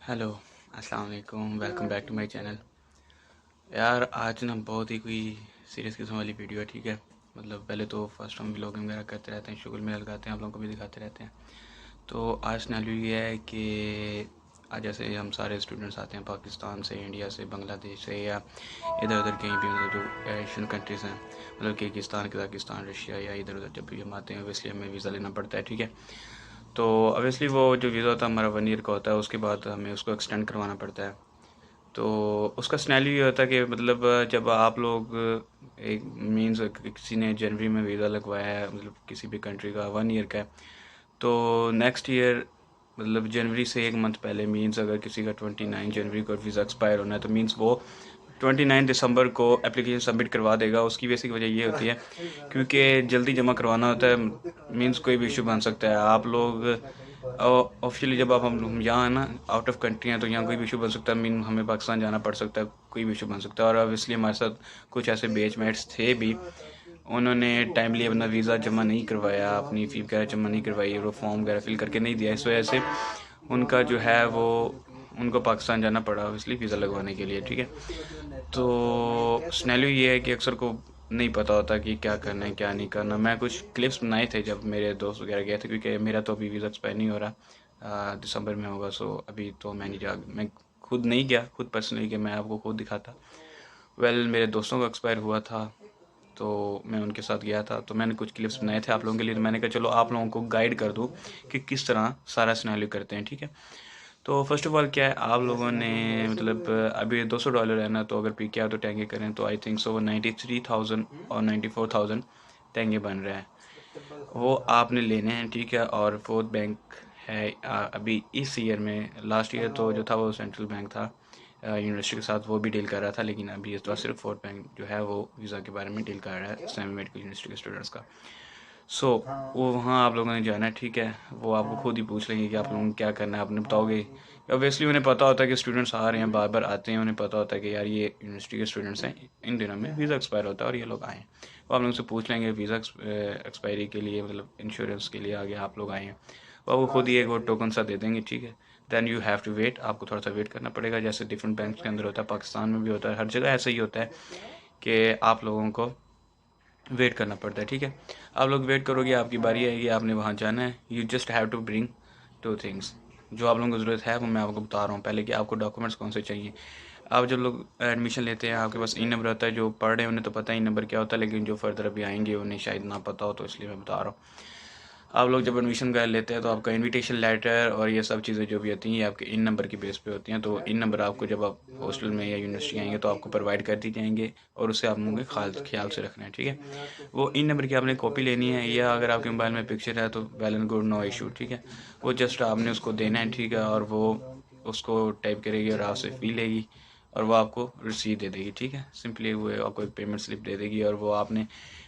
Hello, अस्सलाम वालेकुम, welcome back to my channel. यार आज ना बहुत ही कोई सीरियस किस्म वाली वीडियो है, ठीक है। मतलब पहले तो फर्स्ट हम व्लॉगिंग वगैरह करते रहते हैं, शुगल में लगाते हैं, आप लोगों को भी दिखाते रहते हैं। तो आज सिनेरियो ये है कि आज जैसे हम सारे स्टूडेंट्स आते हैं पाकिस्तान से, इंडिया से, बांग्लादेश से या इधर उधर कहीं भी, मतलब जो एशियन कंट्रीज़ हैं, मतलब किर्गिस्तान, कज़ाकिस्तान, रशिया या इधर उधर जब भी हम आते हैं ऑब्वियसली हमें वीज़ा लेना पड़ता है, ठीक है। तो ऑब्वियसली वो जो वीज़ा होता है हमारा 1 ईयर का होता है, उसके बाद हमें उसको एक्सटेंड करवाना पड़ता है। तो उसका सिनेरियो ये होता है कि मतलब जब आप लोग एक मीन्स किसी ने जनवरी में वीज़ा लगवाया है, मतलब किसी भी कंट्री का 1 ईयर का है, तो नेक्स्ट ईयर मतलब जनवरी से 1 मंथ पहले, मीन्स अगर किसी का 29 जनवरी को वीज़ा एक्सपायर होना है तो मीन्स वो 29 दिसंबर को एप्लीकेशन सबमिट करवा देगा। उसकी बेसिक वजह ये होती है क्योंकि जल्दी जमा करवाना होता है, मीन्स कोई भी इशू बन सकता है। आप लोग ऑफिशियली जब आप हम यहाँ ना आउट ऑफ कंट्री हैं तो यहाँ कोई भी इशू बन सकता है, मीन हमें पाकिस्तान जाना पड़ सकता है, कोई भी इशू बन सकता है। और ऑब्वियसली हमारे साथ कुछ ऐसे बेचमेट्स थे भी, उन्होंने टाइमली अपना वीज़ा जमा नहीं करवाया, अपनी फ़ी वगैरह जमा नहीं करवाई, वो फॉर्म वगैरह फिल करके नहीं दिया। इस वजह से उनका जो है वो उनको पाकिस्तान जाना पड़ा ऑब्वियसली वीज़ा लगवाने के लिए, ठीक है। तो सिनेरियो ये है कि अक्सर को नहीं पता होता कि क्या करना है क्या नहीं करना। मैं कुछ क्लिप्स बनाए थे जब मेरे दोस्त वगैरह गए थे, क्योंकि मेरा तो अभी वीज़ा एक्सपायर नहीं हो रहा, दिसंबर में होगा। सो अभी तो मैं खुद नहीं गया, खुद पर्सनली कि मैं आपको खुद दिखाता। मेरे दोस्तों का एक्सपायर हुआ था तो मैं उनके साथ गया था, तो मैंने कुछ क्लिप्स बनाए थे आप लोगों के लिए। तो मैंने कहा चलो आप लोगों को गाइड कर दूँ कि किस तरह सारा सिनेरियो करते हैं, ठीक है। तो फर्स्ट ऑफ ऑल क्या है, आप लोगों ने मतलब अभी $200 है ना, तो अगर पी के आर तो टेंगे करें तो आई थिंक सो 93,000 और 94,000 टेंगे बन रहे हैं, वो आपने लेने हैं, ठीक है। और फोर्थ बैंक है अभी इस ईयर में, लास्ट ईयर तो जो था वो सेंट्रल बैंक था, यूनिवर्सिटी के साथ वो भी डील कर रहा था, लेकिन अभी इस बार सिर्फ फोर्थ बैंक जो है वो वीज़ा के बारे में डील कर रहा है सेमी मेडिकल यूनिवर्सिटी के स्टूडेंट्स का। सो वो वहाँ आप लोगों ने जाना है, ठीक है। वो आपको खुद ही पूछ लेंगे कि आप लोगों को क्या करना है, आपने बताओगे। ऑब्वियसली उन्हें पता होता है कि स्टूडेंट्स आ रहे हैं, बार बार आते हैं, उन्हें पता होता है कि यार ये यूनिवर्सिटी के स्टूडेंट्स हैं, इन दिनों में वीज़ा एक्सपायर होता है और ये लोग आए हैं। वो आप लोगों से पूछ लेंगे वीज़ा एक्सपायरी के लिए, मतलब इंश्योरेंस के लिए आगे आप लोग आए हैं। वो आपको खुद ही एक वो टोकन सा दे देंगे, ठीक है। Then you have to wait, आपको थोड़ा सा वेट करना पड़ेगा, जैसे डिफरेंट बैंक के अंदर होता है, पाकिस्तान में भी होता है, हर जगह ऐसा ही होता है कि आप लोगों को वेट करना पड़ता है, ठीक है। आप लोग वेट करोगे, आपकी बारी आएगी, आपने वहाँ जाना है। You just have to bring 2 things. जो आप लोगों को ज़रूरत है वो मैं आपको बता रहा हूँ पहले कि आपको डॉक्यूमेंट्स कौन से चाहिए। आप जब लोग एडमिशन लेते हैं आपके पास ई नंबर होता है, जो पढ़ रहे हैं उन्हें तो पता ही नंबर क्या होता है, लेकिन जो फर्दर अभी आएंगे उन्हें शायद ना पता हो, तो इसलिए मैं बता रहा हूँ। आप लोग जब एडमिशन कर लेते हैं तो आपका इनविटेशन लेटर और ये सब चीज़ें जो भी होती हैं ये आपके इन नंबर की बेस पे होती हैं। तो इन नंबर आपको जब आप हॉस्टल में या यूनिवर्सिटी आएंगे तो आपको प्रोवाइड कर दी जाएंगे, और उससे आप मुझे ख्याल से रखना है, ठीक है। वो इन नंबर की आपने कॉपी लेनी है, या अगर आपके मोबाइल में पिक्चर है तो well and good, no issue, ठीक है। वो जस्ट आपने उसको देना है, ठीक है। और वो उसको टाइप करेगी और आपसे फ़ी लेगी और वो आपको रिसीव दे देगी, ठीक है। सिंपली वो आपको एक पेमेंट स्लिप दे देगी और वो आपने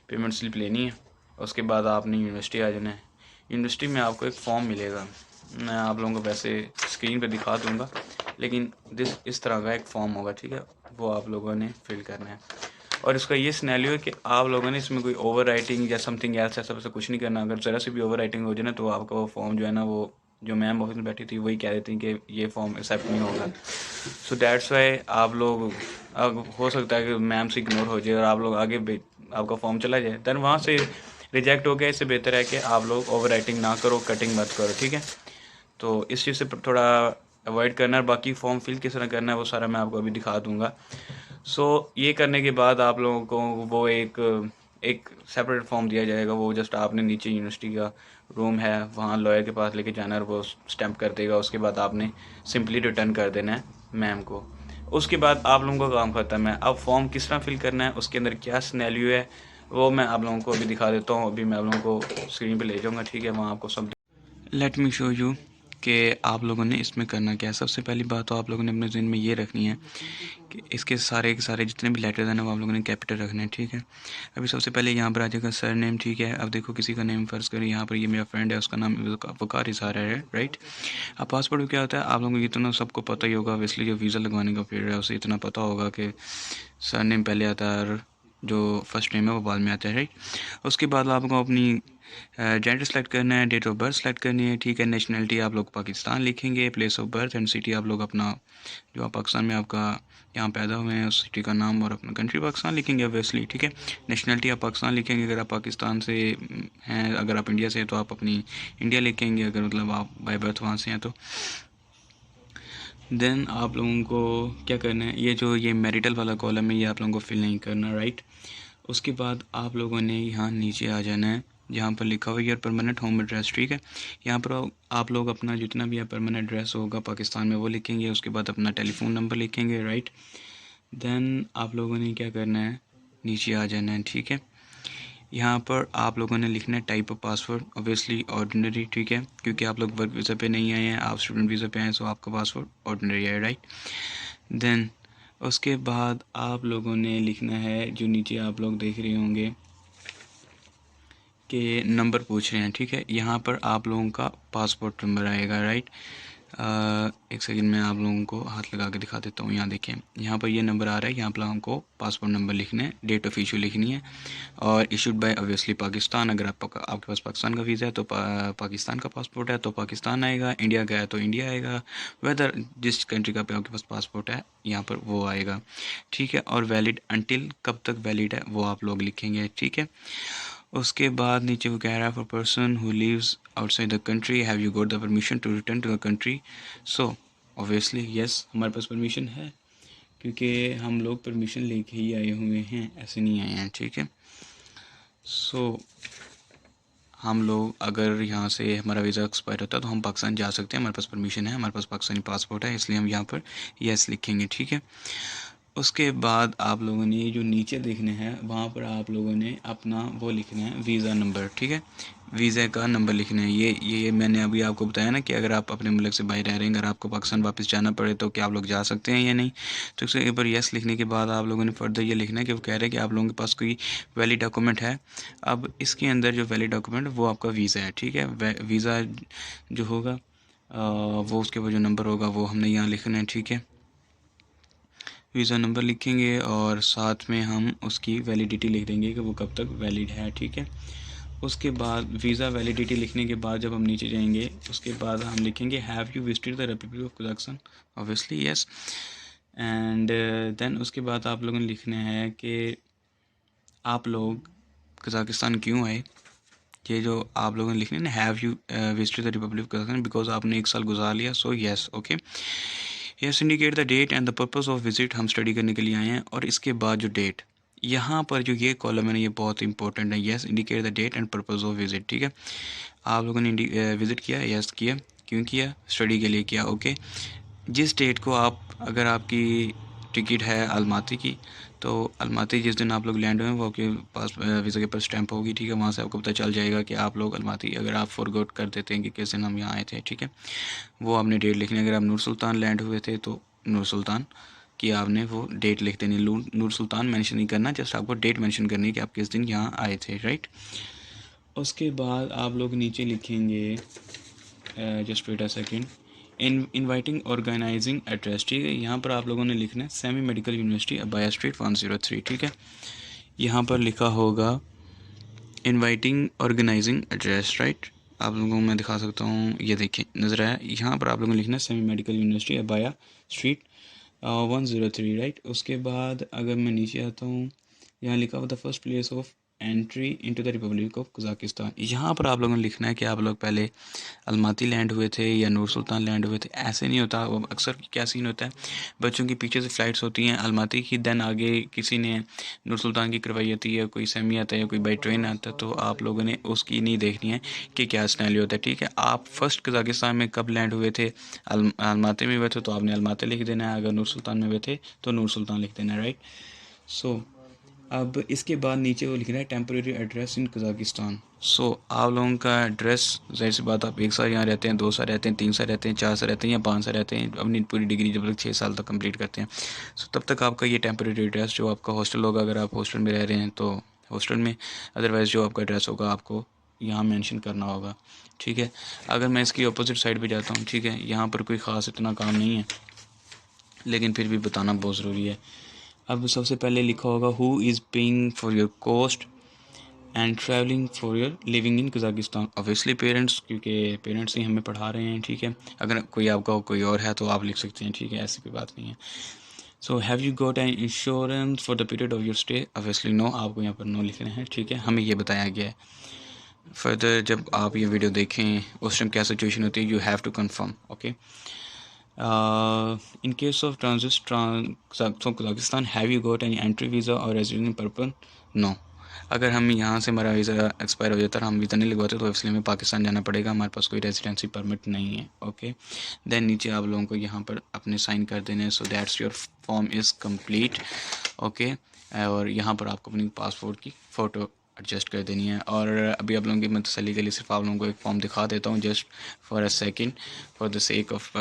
पेमेंट स्लिप लेनी है। उसके बाद आपने यूनिवर्सिटी आ जाना है। यूनिवर्सिटी में आपको एक फॉर्म मिलेगा, मैं आप लोगों को वैसे स्क्रीन पे दिखा दूंगा, लेकिन इस तरह का एक फॉर्म होगा, ठीक है। वो आप लोगों ने फिल करना है। और इसका ये सिनेरियो है कि आप लोगों ने इसमें कोई ओवर राइटिंग या समथिंग एल्स ऐसा वैसा कुछ नहीं करना। अगर ज़रा सी भी ओवर राइटिंग हो जाए ना तो आपका वो फॉर्म जो है ना, वो जो मैम ऑफिस में बैठी थी वही कह देती कि ये फॉर्म एक्सेप्ट नहीं होगा। सो दैट्स वाई आप लोग, अब हो सकता है कि मैम से इग्नोर हो जाए और आप लोग आगे आपका फॉर्म चला जाए, देन वहाँ से रिजेक्ट हो गया। इससे बेहतर है कि आप लोग ओवर राइटिंग ना करो, कटिंग मत करो, ठीक है। तो इस चीज़ से थोड़ा अवॉइड करना है। बाकी फॉर्म फिल किस तरह करना है वो सारा मैं आपको अभी दिखा दूंगा। ये करने के बाद आप लोगों को वो एक एक सेपरेट फॉर्म दिया जाएगा। वो जस्ट आपने नीचे यूनिवर्सिटी का रूम है वहाँ लॉयर के पास लेके जाना है और वो स्टैम्प कर देगा। उसके बाद आपने सिंपली रिटर्न कर देना है मैम को। उसके बाद आप लोगों का काम खत्म है। अब फॉर्म किस तरह फिल करना है, उसके अंदर क्या सिनेरियो है, वो मैं आप लोगों को अभी दिखा देता हूँ। अभी मैं आप लोगों को स्क्रीन पे ले जाऊँगा, ठीक है। वहाँ आपको सब लेट मी शो यू कि आप लोगों ने इसमें करना क्या है। सबसे पहली बात तो आप लोगों ने अपने ज़हन में ये रखनी है कि इसके सारे के सारे जितने भी लेटर्स हैं ना वो आप लोगों ने कैपिटल रखने हैं, ठीक है। अभी सबसे पहले यहाँ पर आ जाएगा सर नेम, ठीक है। अब देखो किसी का नेम फ़र्ज़ करें यहाँ पर ये मेरा फ्रेंड है, उसका नाम वकार इज़हार है, राइट। अब पासपोर्ट में क्या होता है, आप लोगों को इतना सबको पता ही होगा, ऑब्वियसली जो वीज़ा लगवाने का पीरियड है उसे इतना पता होगा कि सर नेम पहले आता है और जो फर्स्ट नेम है वो बाद में आता है, राइट। उसके बाद आपको अपनी जेंडर सेलेक्ट करना है, डेट ऑफ बर्थ सेलेक्ट करनी है, ठीक है। नेशनलिटी आप लोग पाकिस्तान लिखेंगे, place of birth and city आप लोग अपना जो आप पाकिस्तान में आपका यहाँ पैदा हुए हैं उस सिटी का नाम और अपना कंट्री पाकिस्तान लिखेंगे ऑब्वियसली, ठीक है। नेशनलिटी आप पाकिस्तान लिखेंगे अगर आप पाकिस्तान से हैं, अगर आप इंडिया से हैं तो आप अपनी इंडिया लिखेंगे, अगर मतलब आप बाय बर्थ वहाँ से हैं तो। देन आप लोगों को क्या करना है, ये मैरिटल वाला कॉलम है ये आप लोगों को फिल नहीं करना, राइट। उसके बाद आप लोगों ने यहाँ नीचे आ जाना है जहाँ पर लिखा हुआ है योर परमानेंट होम एड्रेस, ठीक है। यहाँ पर आप लोग अपना जितना भी परमानेंट एड्रेस होगा पाकिस्तान में वो लिखेंगे, उसके बाद अपना टेलीफोन नंबर लिखेंगे, राइट। देन आप लोगों ने क्या करना है, नीचे आ जाना है, ठीक है। यहाँ पर आप लोगों ने लिखना है type of password, obviously ordinary, ठीक है, क्योंकि आप लोग वर्क वीज़ा पे नहीं आए हैं, आप स्टूडेंट वीज़ा पे आए हैं, सो आपका पासवर्ड ऑर्डिनरी है, राइट। देन उसके बाद आप लोगों ने लिखना है, जो नीचे आप लोग देख रहे होंगे कि नंबर पूछ रहे हैं, ठीक है। यहाँ पर आप लोगों का पासपोर्ट नंबर आएगा, राइट। एक सेकंड में आप लोगों को हाथ लगा के दिखा देता हूँ। यहाँ देखें, यहाँ पर ये नंबर आ रहा है, यहाँ पर हमको पासपोर्ट नंबर लिखना है, डेट ऑफ इशू लिखनी है और इशूड बाय ऑब्वियसली पाकिस्तान। अगर आपके पास पाकिस्तान का वीज़ा है तो पाकिस्तान का पासपोर्ट है तो पाकिस्तान आएगा, इंडिया का है तो इंडिया आएगा, वेदर जिस कंट्री का आपके पास पासपोर्ट है यहाँ पर वो आएगा, ठीक है। और वैलिड अंटिल, कब तक वैलिड है वो आप लोग लिखेंगे, ठीक है। उसके बाद नीचे वो कह रहा है for person who lives outside the country have you got the permission to return to the country. So obviously yes, हमारे पास परमिशन है क्योंकि हम लोग परमिशन लेके ही आए हुए हैं, ऐसे नहीं आए हैं, ठीक है। सो हम लोग अगर यहाँ से हमारा वीज़ा एक्सपायर होता है तो हम पाकिस्तान जा सकते हैं, हमारे पास परमिशन है, हमारे पास पाकिस्तानी पासपोर्ट है, इसलिए हम यहाँ पर यस लिखेंगे, ठीक है। उसके बाद आप लोगों ने जो नीचे देखने हैं वहाँ पर आप लोगों ने अपना वो लिखना है वीज़ा नंबर, ठीक है। वीज़ा का नंबर लिखना है, ये मैंने अभी आपको बताया ना कि अगर आप अपने मुल्क से बाहर रह रहे हैं, अगर आपको पाकिस्तान वापस जाना पड़े तो क्या आप लोग जा सकते हैं या नहीं। तो इसके ऊपर यस लिखने के बाद आप लोगों ने फर्दर ये लिखना है कि वो कह रहे हैं कि आप लोगों के पास कोई वैलिड डॉक्यूमेंट है। अब इसके अंदर जो वैलिड डॉक्यूमेंट वो आपका वीज़ा है, ठीक है। वीज़ा जो होगा वो उसके ऊपर जो नंबर होगा वो हमने यहाँ लिखना है, ठीक है। वीज़ा नंबर लिखेंगे और साथ में हम उसकी वैलिडिटी लिख देंगे कि वो कब तक वैलिड है, ठीक है। उसके बाद वीज़ा वैलिडिटी लिखने के बाद जब हम नीचे जाएंगे उसके बाद हम लिखेंगे have you visited the Republic of Kazakhstan, obviously yes. And then उसके बाद आप लोगों ने लिखना है कि आप लोग कजाकिस्तान क्यों आए। ये जो आप लोगों ने लिखना है ना, have you visited the Republic of Kazakhstan, because आपने 1 साल गुजार लिया, so yes, okay. Yes indicate the date and the purpose of visit, हम स्टडी करने के लिए आए हैं। और इसके बाद जो डेट, यहाँ पर जो ये कॉलम है ना ये बहुत इंपॉर्टेंट है, yes indicate the date and purpose of visit, ठीक है। आप लोगों ने विज़िट किया, यस किया, क्यों किया, स्टडी के लिए किया, ओके। जिस डेट को आप, अगर आपकी टिकट है अलमाती की तो अलमाती जिस दिन आप लोग लैंड हुए वो आपके पास वीज़ा के पास स्टैंप होगी, ठीक है। वहाँ से आपको पता चल जाएगा कि आप लोग अलमाती, अगर आप फॉरगॉट कर देते हैं कि किस दिन हम यहाँ आए थे, ठीक है, वो आपने डेट लिखनी है। अगर आप नूर सुल्तान लैंड हुए थे तो नूर सुल्तान की आपने वो डेट लिख देनी, नूर सुल्तान मेंशन नहीं करना, जस्ट आपको डेट मेंशन करनी है कि आप किस दिन यहाँ आए थे, राइट। उसके बाद आप लोग नीचे लिखेंगे just wait a second, inviting organizing address, ठीक है। यहाँ पर आप लोगों ने लिखना है Semey Medical University Abaya Street 103, ठीक है। यहाँ पर लिखा होगा इनवाइटिंग ऑर्गेनाइजिंग एड्रेस, राइट। आप लोगों को मैं दिखा सकता हूँ, ये देखिए नज़र आया, यहाँ पर आप लोगों ने लिखना है Semey Medical University Abaya Street 103, right. उसके बाद अगर मैं नीचे आता हूँ, यहाँ लिखा हुआ the first place of entry into the Republic of Kazakhstan. यहाँ पर आप लोगों ने लिखना है कि आप लोग पहले अलमाती लैंड हुए थे या नूर सुल्तान लैंड हुए थे, ऐसे नहीं होता। वो अक्सर क्या सीन होता है, बच्चों की पीछे से फ़्लाइट्स होती हैं अलमाती की, देन आगे किसी ने नूर सुल्तान की करवाई होती है, कोई सेमी आता है या कोई बाई ट्रेन आता है, तो आप लोगों ने उसकी नहीं देखनी है कि क्या स्नैली होता है, ठीक है। आप फर्स्ट कजाकिस्तान में कब लैंड हुए थे, अलमाती में हुए थे तो आपने अलमाती लिख देना है, अगर नूर सुल्तान में हुए थे तो नूर सुल्तान लिख देना है, राइट। सो अब इसके बाद नीचे वो लिख रहा है टेम्परेरी एड्रेस इन कजाकिस्तान। सो आप लोगों का एड्रेस, जाहिर सी बात, आप 1 साल यहाँ रहते हैं, 2 साल रहते हैं, 3 साल रहते हैं, 4 साल रहते हैं या 5 साल रहते हैं, अपनी पूरी डिग्री जब तक 6 साल तक कंप्लीट करते हैं, सो तब तक आपका ये टेम्परेरी एड्रेस जो आपका हॉस्टल होगा, अगर आप हॉस्टल में रह रहे हैं तो हॉस्टल में, अदरवाइज़ जो आपका एड्रेस होगा आपको यहाँ मेंशन करना होगा, ठीक है। अगर मैं इसकी अपोजिट साइड पे जाता हूँ, ठीक है, यहाँ पर कोई ख़ास इतना काम नहीं है लेकिन फिर भी बताना बहुत ज़रूरी है। अब सबसे पहले लिखा होगा who is paying for your cost and travelling for your living in Kazakhstan. Obviously parents, क्योंकि पेरेंट्स ही हमें पढ़ा रहे हैं, ठीक है। अगर कोई आपका कोई और है तो आप लिख सकते हैं, ठीक है, ऐसी कोई बात नहीं है। So have you got an insurance for the period of your stay? Obviously no, आपको यहाँ पर नो लिखना है, ठीक है, हमें ये बताया गया है। फर्दर जब आप ये वीडियो देखें उस टाइम क्या सिचुएशन होती है, you have to confirm, okay. In case of transit from Kazakhstan, have you got any entry visa or resident purpose? No. अगर हम यहाँ से हमारा वीज़ा एक्सपायर हो जाता है, हम वीज़ा नहीं लगवाते, तो इसलिए हमें पाकिस्तान जाना पड़ेगा, हमारे पास कोई रेजिडेंसी परमिट नहीं है, ओके। देन नीचे आप लोगों को यहाँ पर अपने साइन कर देने हैं, so that's your form is complete, okay. और यहाँ पर आपको अपनी पासपोर्ट की फ़ोटो एडजस्ट कर देनी है। और अभी आप लोगों की मैं तसल्ली के लिए सिर्फ आप लोगों को एक फॉर्म दिखा देता हूँ, just for a second, for the sake of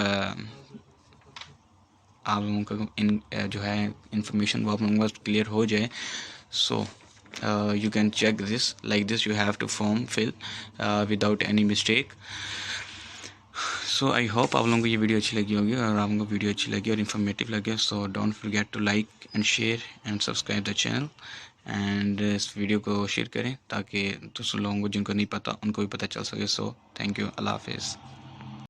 आप लोगों का जो है इंफॉर्मेशन वो आप लोगों का क्लियर हो जाए। सो you can check this like this, you have to form fill without any mistake. So I hope आप लोगों को ये वीडियो अच्छी लगी होगी, और आप लोगों को वीडियो अच्छी लगी और इन्फॉर्मेटिव लगे, so don't forget to like and share and subscribe the channel, and इस वीडियो को शेयर करें ताकि दूसरे लोगों को जिनको नहीं पता उनको भी पता चल सके। So thank you, अल्लाह हाफिज़।